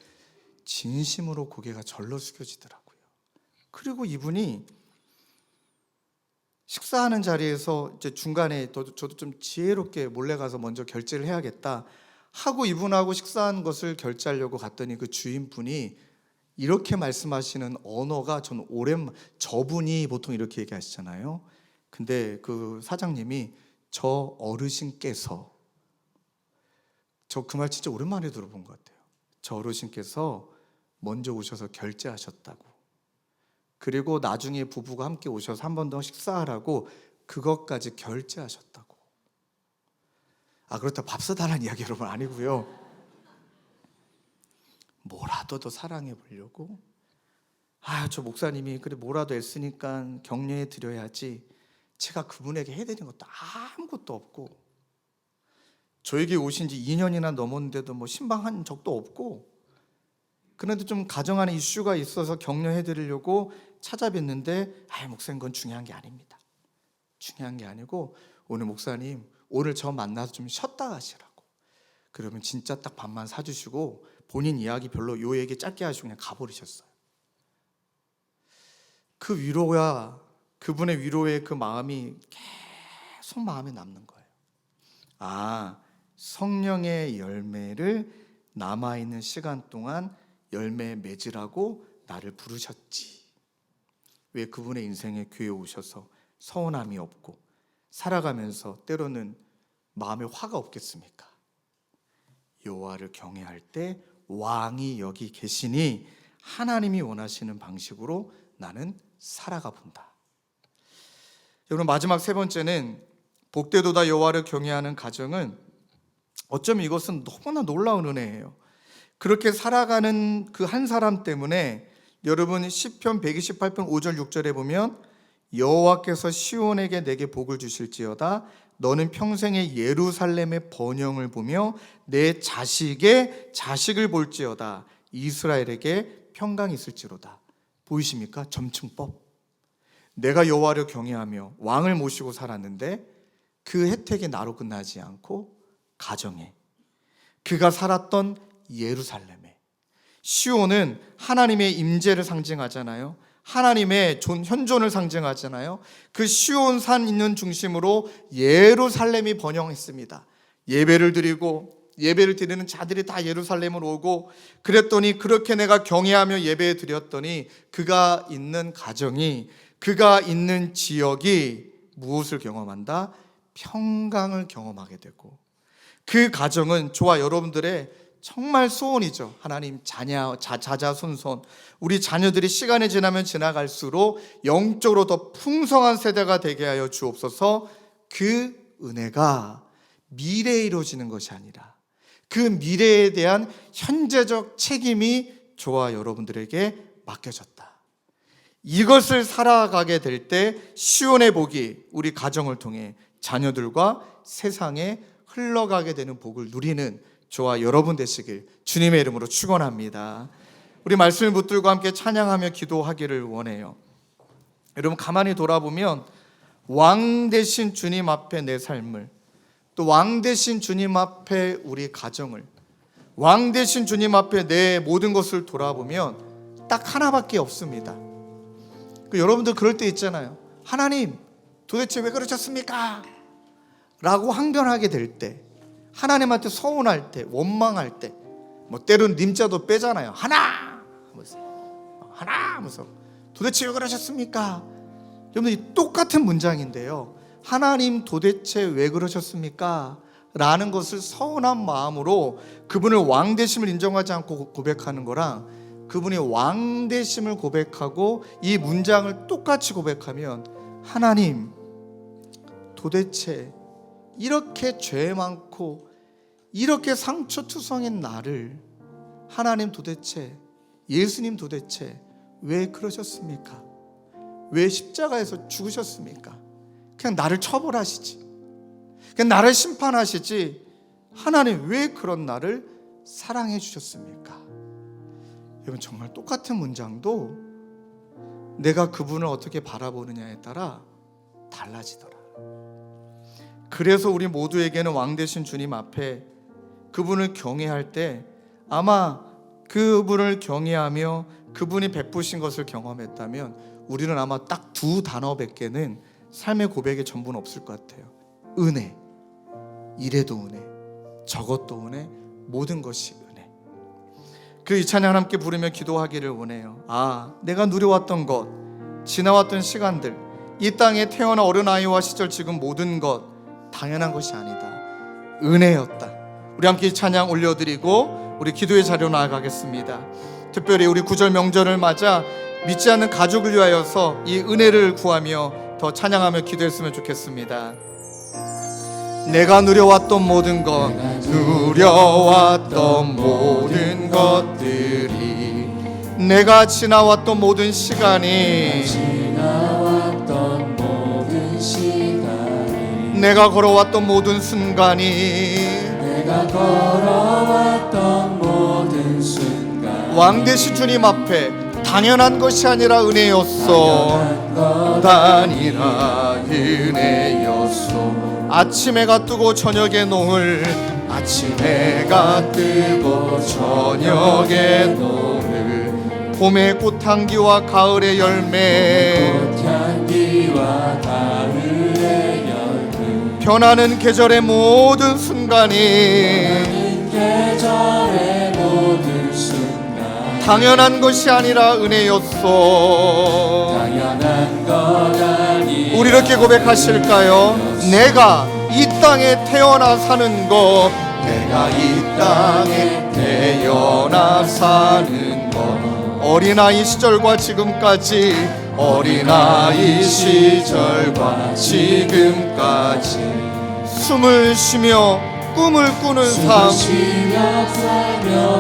진심으로 고개가 절로 숙여지더라고요. 그리고 이분이 식사하는 자리에서 이제 중간에 저도 좀 지혜롭게 몰래 가서 먼저 결제를 해야겠다 하고 이분하고 식사한 것을 결제하려고 갔더니 그 주인분이 이렇게 말씀하시는 언어가 저는 저분이 보통 이렇게 얘기하시잖아요. 근데 그 사장님이 저 어르신께서, 저 그 말 진짜 오랜만에 들어본 것 같아요. 저 어르신께서 먼저 오셔서 결제하셨다고, 그리고 나중에 부부가 함께 오셔서 한 번 더 식사하라고 그것까지 결제하셨다고. 그렇다고 밥 사달라는 이야기 여러분 아니고요. 뭐라도 더 사랑해 보려고, 저 목사님이 그래 뭐라도 애쓰니까 격려해 드려야지, 제가 그분에게 해드린 것도 아무것도 없고, 저에게 오신 지 2년이나 넘었는데도 뭐 신방한 적도 없고, 그런데 좀 가정 안에 이슈가 있어서 격려해 드리려고 찾아뵀는데 목사님 그건 중요한 게 아닙니다. 중요한 게 아니고 오늘 목사님 오늘 저 만나서 좀 쉬었다 가시라고. 그러면 진짜 딱 밥만 사주시고 본인 이야기 별로 요 얘기 짧게 하시고 그냥 가버리셨어요. 그 위로와 그분의 위로의 그 마음이 계속 마음에 남는 거예요. 성령의 열매를 남아있는 시간 동안 열매 맺으라고 나를 부르셨지. 왜 그분의 인생에 교회에 오셔서 서운함이 없고 살아가면서 때로는 마음에 화가 없겠습니까? 여호와를 경외할 때 왕이 여기 계시니 하나님이 원하시는 방식으로 나는 살아가 본다. 여러분, 마지막 세 번째는 복되도다 여호와를 경외하는 가정은 어쩌면 이것은 너무나 놀라운 은혜예요. 그렇게 살아가는 그 한 사람 때문에 여러분 시편 128편 5절 6절에 보면 여호와께서 시온에게 내게 복을 주실지어다. 너는 평생에 예루살렘의 번영을 보며 내 자식의 자식을 볼지어다. 이스라엘에게 평강이 있을지로다. 보이십니까? 점층법. 내가 여호와를 경외하며 왕을 모시고 살았는데 그 혜택이 나로 끝나지 않고 가정에, 그가 살았던 예루살렘에. 시온은 하나님의 임재를 상징하잖아요. 하나님의 현존을 상징하잖아요. 그 시온 산 있는 중심으로 예루살렘이 번영했습니다. 예배를 드리는 자들이 다 예루살렘으로 오고, 그랬더니 그렇게 내가 경외하며 예배 드렸더니 그가 있는 가정이, 그가 있는 지역이 무엇을 경험한다? 평강을 경험하게 되고, 그 가정은 저와 여러분들의 정말 소원이죠. 하나님, 자자손손 우리 자녀들이 시간이 지나면 지나갈수록 영적으로 더 풍성한 세대가 되게 하여 주옵소서. 그 은혜가 미래에 이루어지는 것이 아니라 그 미래에 대한 현재적 책임이 저와 여러분들에게 맡겨졌다. 이것을 살아가게 될 때 시온의 복이 우리 가정을 통해 자녀들과 세상에 흘러가게 되는 복을 누리는 저와 여러분 되시길 주님의 이름으로 축원합니다. 우리 말씀을 붙들고 함께 찬양하며 기도하기를 원해요. 여러분, 가만히 돌아보면 왕 되신 주님 앞에 내 삶을, 또 왕 되신 주님 앞에 우리 가정을, 왕 되신 주님 앞에 내 모든 것을 돌아보면 딱 하나밖에 없습니다. 여러분들 그럴 때 있잖아요. 하나님, 도대체 왜 그러셨습니까? 라고 항변하게 될 때, 하나님한테 서운할 때, 원망할 때, 때로는 님자도 빼잖아요. 하나 하면서 도대체 왜 그러셨습니까? 여러분, 이 똑같은 문장인데요, 하나님 도대체 왜 그러셨습니까? 라는 것을 서운한 마음으로 그분을 왕 되심을 인정하지 않고 고백하는 거랑, 그분이 왕 되심을 고백하고 이 문장을 똑같이 고백하면, 하나님 도대체 이렇게 죄 많고 이렇게 상처투성인 나를, 하나님 도대체, 예수님 도대체 왜 그러셨습니까? 왜 십자가에서 죽으셨습니까? 그냥 나를 처벌하시지, 그냥 나를 심판하시지, 하나님 왜 그런 나를 사랑해 주셨습니까? 여러분, 정말 똑같은 문장도 내가 그분을 어떻게 바라보느냐에 따라 달라지더라. 그래서 우리 모두에게는 왕 되신 주님 앞에 그분을 경외할 때, 아마 그분을 경외하며 그분이 베푸신 것을 경험했다면 우리는 아마 딱 두 단어밖에는 삶의 고백의 전부는 없을 것 같아요. 은혜, 이래도 은혜, 저것도 은혜, 모든 것이 은혜. 이 찬양 함께 부르며 기도하기를 원해요. 내가 누려왔던 것, 지나왔던 시간들, 이 땅에 태어나 어린아이와 시절 지금 모든 것 당연한 것이 아니다, 은혜였다. 우리 함께 이 찬양 올려드리고 우리 기도의 자리로 나아가겠습니다. 특별히 우리 구절 명절을 맞아 믿지 않는 가족을 위하여서 이 은혜를 구하며 더 찬양하며 기도했으면 좋겠습니다. 내가 누려왔던 모든 것, 누려왔던 모든 것들이, 내가 지나왔던 모든 시간이, 내가 걸어왔던 모든 순간이, 왕 되신 주님 앞에 당연한 것이 아니라 은혜였어. 단이라 은혜였어. 아침 해가 뜨고 저녁에 노을, 아침 해가 뜨고 저녁에 노을, 봄의 꽃향기와 가을의 열매, 변하는 계절의 모든 순간이, 당연한 것이 아니라 은혜였어. 우리 이렇게 고백하실까요? 내가 이 땅에 태어나 사는 것, 내가 이 땅에 태어나 사는 것, 어린아이 시절과 지금까지, 어린아이 시절과 지금까지 숨을 쉬며 꿈을 꾸는 삶,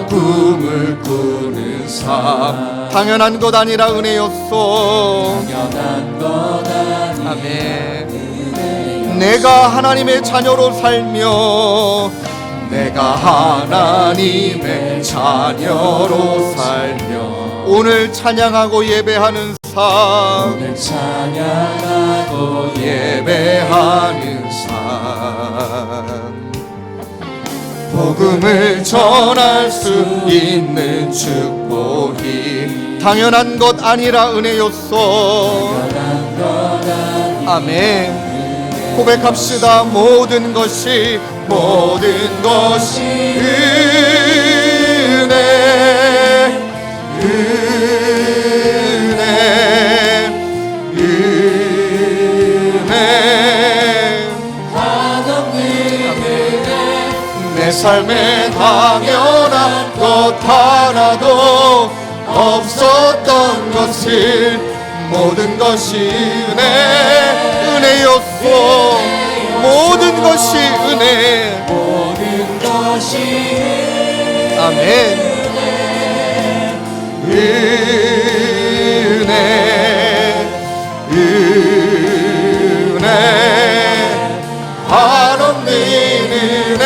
꿈을 꾸는 삶, 당연한 것 아니라 은혜였어. 아멘. 내가 하나님의 자녀로 살며, 내가 하나님의 자녀로 살며 오늘 찬양하고 예배하는 삶, 오늘 찬양하고 예배하는 삶, 복음을 전할 수 있는 축복이 당연한 것 아니라 은혜였소. 아멘. 고백합시다. 모든 것이 은혜, 내 삶에 당연한 것 하나도 없었던 것을 모든 것이 은혜였소. 모든 것이 은혜. 아멘. 은혜, 한없는 은혜.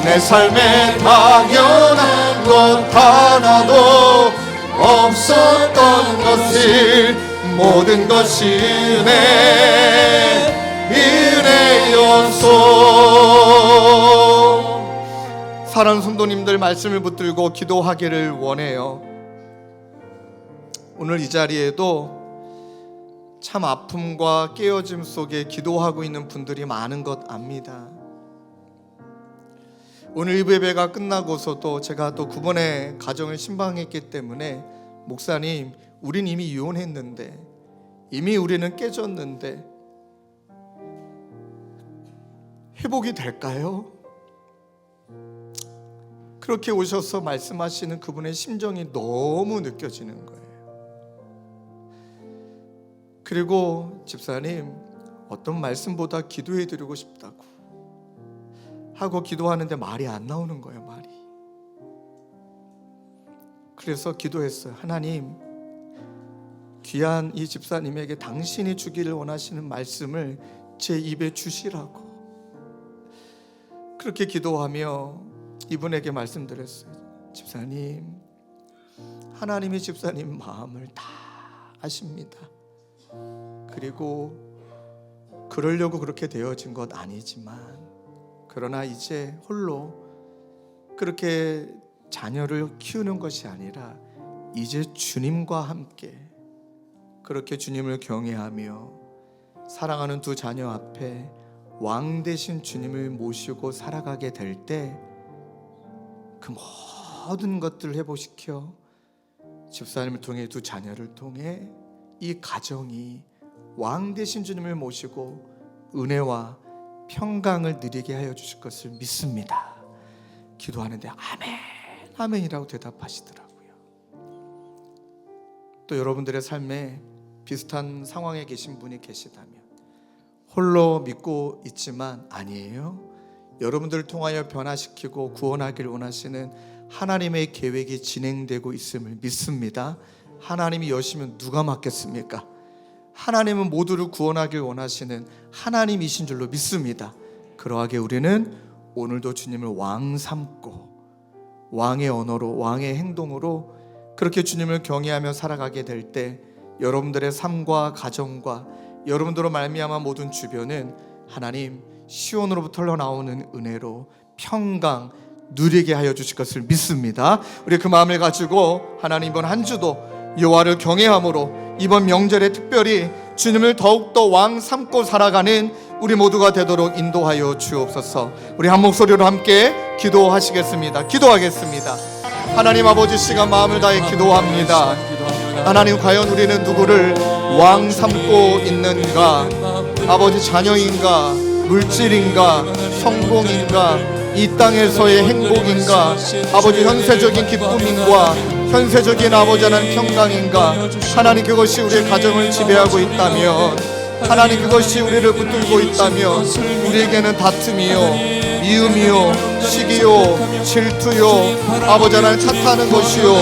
내 삶에 당연한 것 하나도 없었던 것을 모든 것이 은혜였소. 사랑하는 성도님들, 말씀을 붙들고 기도하기를 원해요. 오늘 이 자리에도 참 아픔과 깨어짐 속에 기도하고 있는 분들이 많은 것 압니다. 오늘 예배가 끝나고서도 제가 또 9번의 가정을 신방했기 때문에, 목사님, 우린 이미 이혼했는데, 이미 우리는 깨졌는데 회복이 될까요? 그렇게 오셔서 말씀하시는 그분의 심정이 너무 느껴지는 거예요. 그리고 집사님, 어떤 말씀보다 기도해 드리고 싶다고 하고 기도하는데 말이 안 나오는 거예요. 말이. 그래서 기도했어요. 하나님, 귀한 이 집사님에게 당신이 주기를 원하시는 말씀을 제 입에 주시라고. 그렇게 기도하며 이분에게 말씀드렸어요. 집사님, 하나님이 집사님 마음을 다 아십니다. 그리고 그러려고 그렇게 되어진 것 아니지만, 그러나 이제 홀로 그렇게 자녀를 키우는 것이 아니라 이제 주님과 함께 그렇게 주님을 경외하며 사랑하는 두 자녀 앞에 왕 되신 주님을 모시고 살아가게 될 때 그 모든 것들을 회복시켜 집사님을 통해 두 자녀를 통해 이 가정이 왕 되신 주님을 모시고 은혜와 평강을 누리게 하여 주실 것을 믿습니다. 기도하는데 아멘, 아멘이라고 대답하시더라고요. 또 여러분들의 삶에 비슷한 상황에 계신 분이 계시다면, 홀로 믿고 있지만 아니에요. 여러분들을 통하여 변화시키고 구원하기를 원하시는 하나님의 계획이 진행되고 있음을 믿습니다. 하나님이 여시면 누가 막겠습니까? 하나님은 모두를 구원하길 원하시는 하나님이신 줄로 믿습니다. 그러하게 우리는 오늘도 주님을 왕 삼고 왕의 언어로, 왕의 행동으로 그렇게 주님을 경외하며 살아가게 될 때 여러분들의 삶과 가정과 여러분들로 말미암아 모든 주변은 하나님 시온으로부터 흘러나오는 은혜로 평강 누리게 하여 주실 것을 믿습니다. 우리 그 마음을 가지고 하나님 이번 한 주도 여호와를 경외함으로 이번 명절에 특별히 주님을 더욱더 왕 삼고 살아가는 우리 모두가 되도록 인도하여 주옵소서. 우리 한 목소리로 함께 기도하시겠습니다. 기도하겠습니다. 하나님 아버지, 시간 마음을 다해 기도합니다. 하나님, 과연 우리는 누구를 왕 삼고 있는가? 아버지, 자녀인가? 물질인가? 성공인가? 이 땅에서의 행복인가? 아버지, 현세적인 기쁨인가? 현세적인 아버지 하나님 평강인가? 하나님, 그것이 우리의 가정을 지배하고 있다면, 하나님 그것이 우리를 붙들고 있다면 우리에게는 다툼이요, 미움이요, 시기요, 질투요, 아버지 하나님 탓하는 것이요,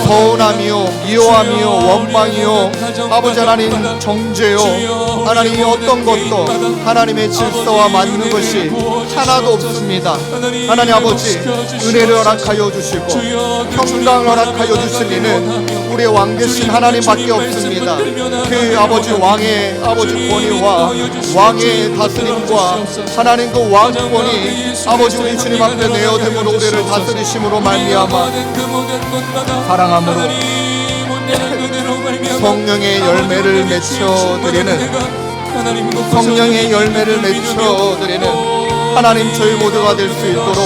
서운함이요, 미워함이요, 원망이요, 아버지 하나님 정죄요, 하나님 어떤 것도 하나님의 질서와 맞는 것이 하나도 없습니다. 하나님 아버지 은혜를 허락하여 주시고 평강을 허락하여 주실 이는 우리의 왕 되신 하나님밖에 없습니다. 그 아버지 왕의 아버지 권위와 왕의 다스림과 하나님 그 왕권이 아버지 우리 주님 앞에 내어됨으로 우리를 다스리심으로 말미암아 사랑함으로 성령의 열매를 맺혀드리는 성령의 열매를 맺혀드리는 하나님 저희 모두가 될 수 있도록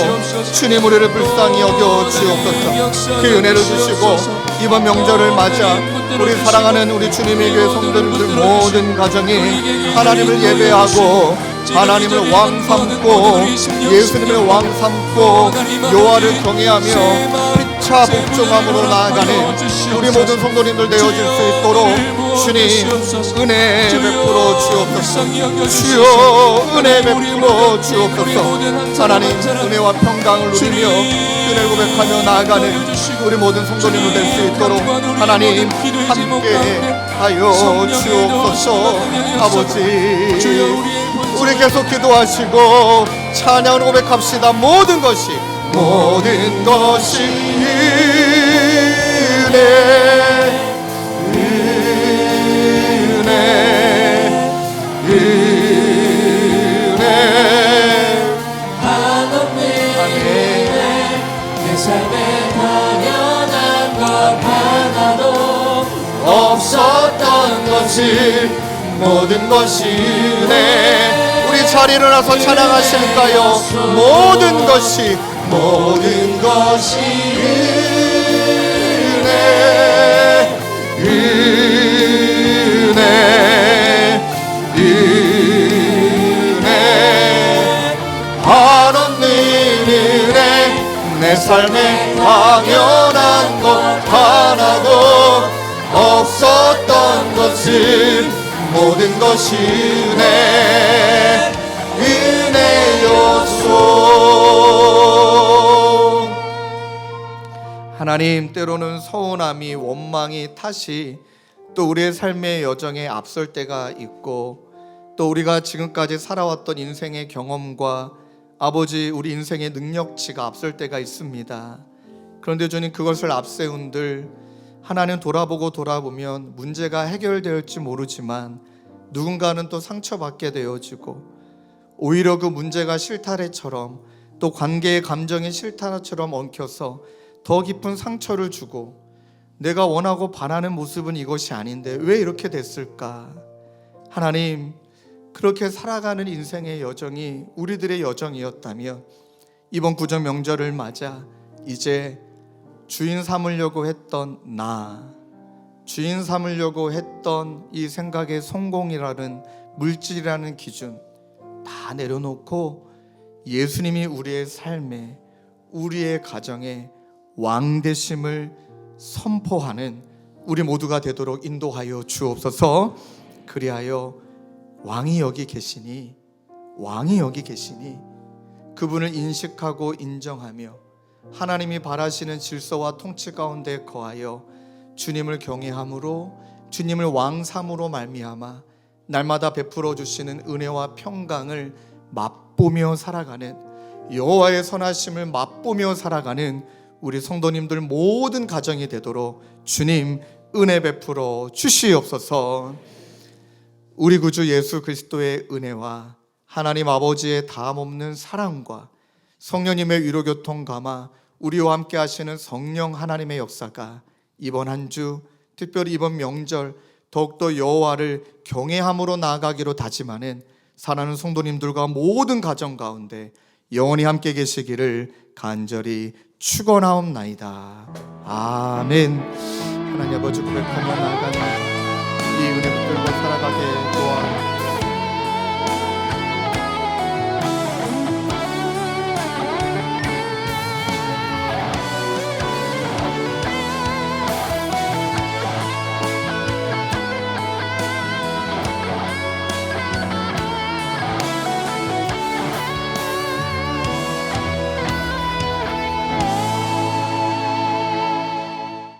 주님 우리를 불쌍히 여겨 주옵소서. 그 은혜를 주시고 이번 명절을 맞아 우리 사랑하는 우리 주님의 교회 성도님들 모든 가정이 하나님을 예배하고 하나님을 왕 삼고 예수님을 왕 삼고 여호와를 경외하며 피차 복종함으로 나아가는 우리 모든 성도님들 되어질 수 있도록 주님 은혜 베풀어 주옵소서. 주여 은혜 베풀어 주옵소서. 하나님 은혜와 평강을 누리며 은혜를 고백하며 나아가는 우리 모든 성도님들 될 수 있도록 하나님 함께 하여 주옵소서. 아버지 우리 계속 기도하시고 찬양을 고백합시다. 모든 것이 은혜 한없는 내 삶에 당연한 것 하나도 없었던 것이 모든 것이 은혜. 우리 자리에 일어나서 찬양하실까요? 모든 것이 은혜 한없는 은혜 내 삶에 당연한 것 하나도 없었던 것은 모든 것이 은혜였소. 하나님 때로는 서운함이 원망이 탓이 또 우리의 삶의 여정에 앞설 때가 있고 또 우리가 지금까지 살아왔던 인생의 경험과 아버지 우리 인생의 능력치가 앞설 때가 있습니다. 그런데 주님 그것을 앞세운들 하나는 돌아보면 문제가 해결될지 모르지만 누군가는 또 상처받게 되어지고 오히려 그 문제가 실타래처럼 또 관계의 감정이 실타래처럼 엉켜서 더 깊은 상처를 주고 내가 원하고 바라는 모습은 이것이 아닌데 왜 이렇게 됐을까? 하나님 그렇게 살아가는 인생의 여정이 우리들의 여정이었다면 이번 구정 명절을 맞아 이제 주인 삼으려고 했던 주인 삼으려고 했던 이 생각의 성공이라는 물질이라는 기준 다 내려놓고 예수님이 우리의 삶에 우리의 가정에 왕 되심을 선포하는 우리 모두가 되도록 인도하여 주옵소서. 그리하여 왕이 여기 계시니 그분을 인식하고 인정하며 하나님이 바라시는 질서와 통치 가운데 거하여 주님을 경외함으로 주님을 왕삼으로 말미암아 날마다 베풀어 주시는 은혜와 평강을 맛보며 살아가는 여호와의 선하심을 맛보며 살아가는 우리 성도님들 모든 가정이 되도록 주님 은혜 베풀어 주시옵소서. 우리 구주 예수 그리스도의 은혜와 하나님 아버지의 다함없는 사랑과 성령님의 위로교통 감화 우리와 함께 하시는 성령 하나님의 역사가 이번 한 주 특별히 이번 명절 더욱더 여호와를 경외함으로 나아가기로 다짐하는 사랑하는 성도님들과 모든 가정 가운데 영원히 함께 계시기를 간절히 축원하옵나이다. 아멘. 하나님 아버지 고백하며 나아가는 이 은혜 붙들고 살아가게 도와